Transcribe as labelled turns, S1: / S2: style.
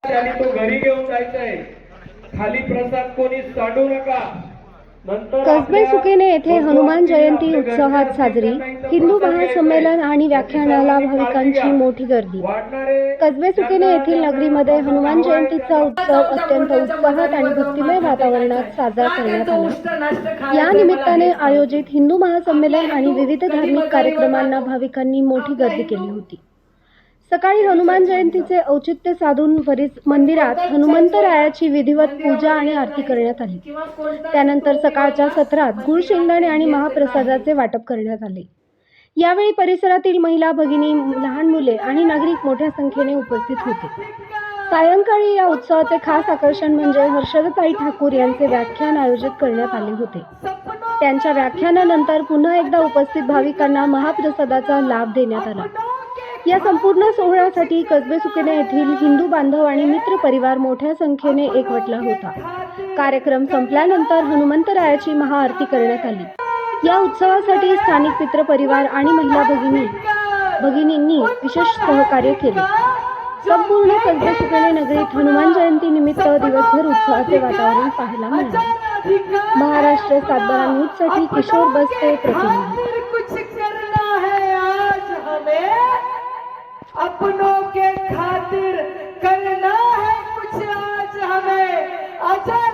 S1: आणि तो घरी घेऊन जायचा आहे। खाली प्रसाद कोणी सांडू नका।
S2: कसबे सुकेने येथे हनुमान जयंती उत्साहात साजरी। हिंदू महासंमेलन आणि व्याख्यानाला भाविकांची मोठी गर्दी। कसबे सुकेने येथील नगरीमध्ये हनुमान जयंतीचा उत्सव अत्यंत उत्साहात आणि भक्तिमय वातावरणात साजरा करण्यात आला। या निमित्ताने आयोजित हिंदू महासंमेलन आणि विविध धार्मिक कार्यक्रमांना भाविकांनी मोठी गर्दी केली होती। सकाळी हनुमान जयंतीचे औचित्य साधून मंदिरात हनुमंतरायाची विधिवत पूजा आणि आरती करण्यात आली। त्यानंतर सकाळच्या सत्रात गुळ शेंगदाणे आणि महाप्रसादाचे वाटप करण्यात आले। यावेळी परिसरातील महिला भगिनी, लहान मुले आणि नागरिक मोठ्या संख्येने उपस्थित होते। सायंकाळी या उत्सवाचे खास आकर्षण म्हणजे हर्षदताई ठाकूर यांचे व्याख्यान आयोजित करण्यात आले होते। त्यांच्या व्याख्यानानंतर पुन्हा एकदा उपस्थित भाविकांना महाप्रसादाचा लाभ देण्यात आला। या संपूर्ण सोहळ्यासाठी कसबे सुकेने येथील हिंदू बांधव आणि मित्र परिवार मोठ्या संख्येने एकवटला होता। कार्यक्रम संपल्यानंतर हनुमंतरायाची महाआरती करण्यात आली। या उत्सवासाठी स्थानिक मित्र परिवार आणि महिला भगिनींनी विशेष सहकार्य केले। संपूर्ण कसबे सुकेने नगरीत हनुमान जयंती निमित्त दिवसभर उत्साहाचे वातावरण पाहायला मिळाले। महाराष्ट्र सातबारा न्यूजसाठी किशोर बस्ते, प्रतिनिधी।
S3: अपनों के खातिर करना है कुछ आज हमें। अजय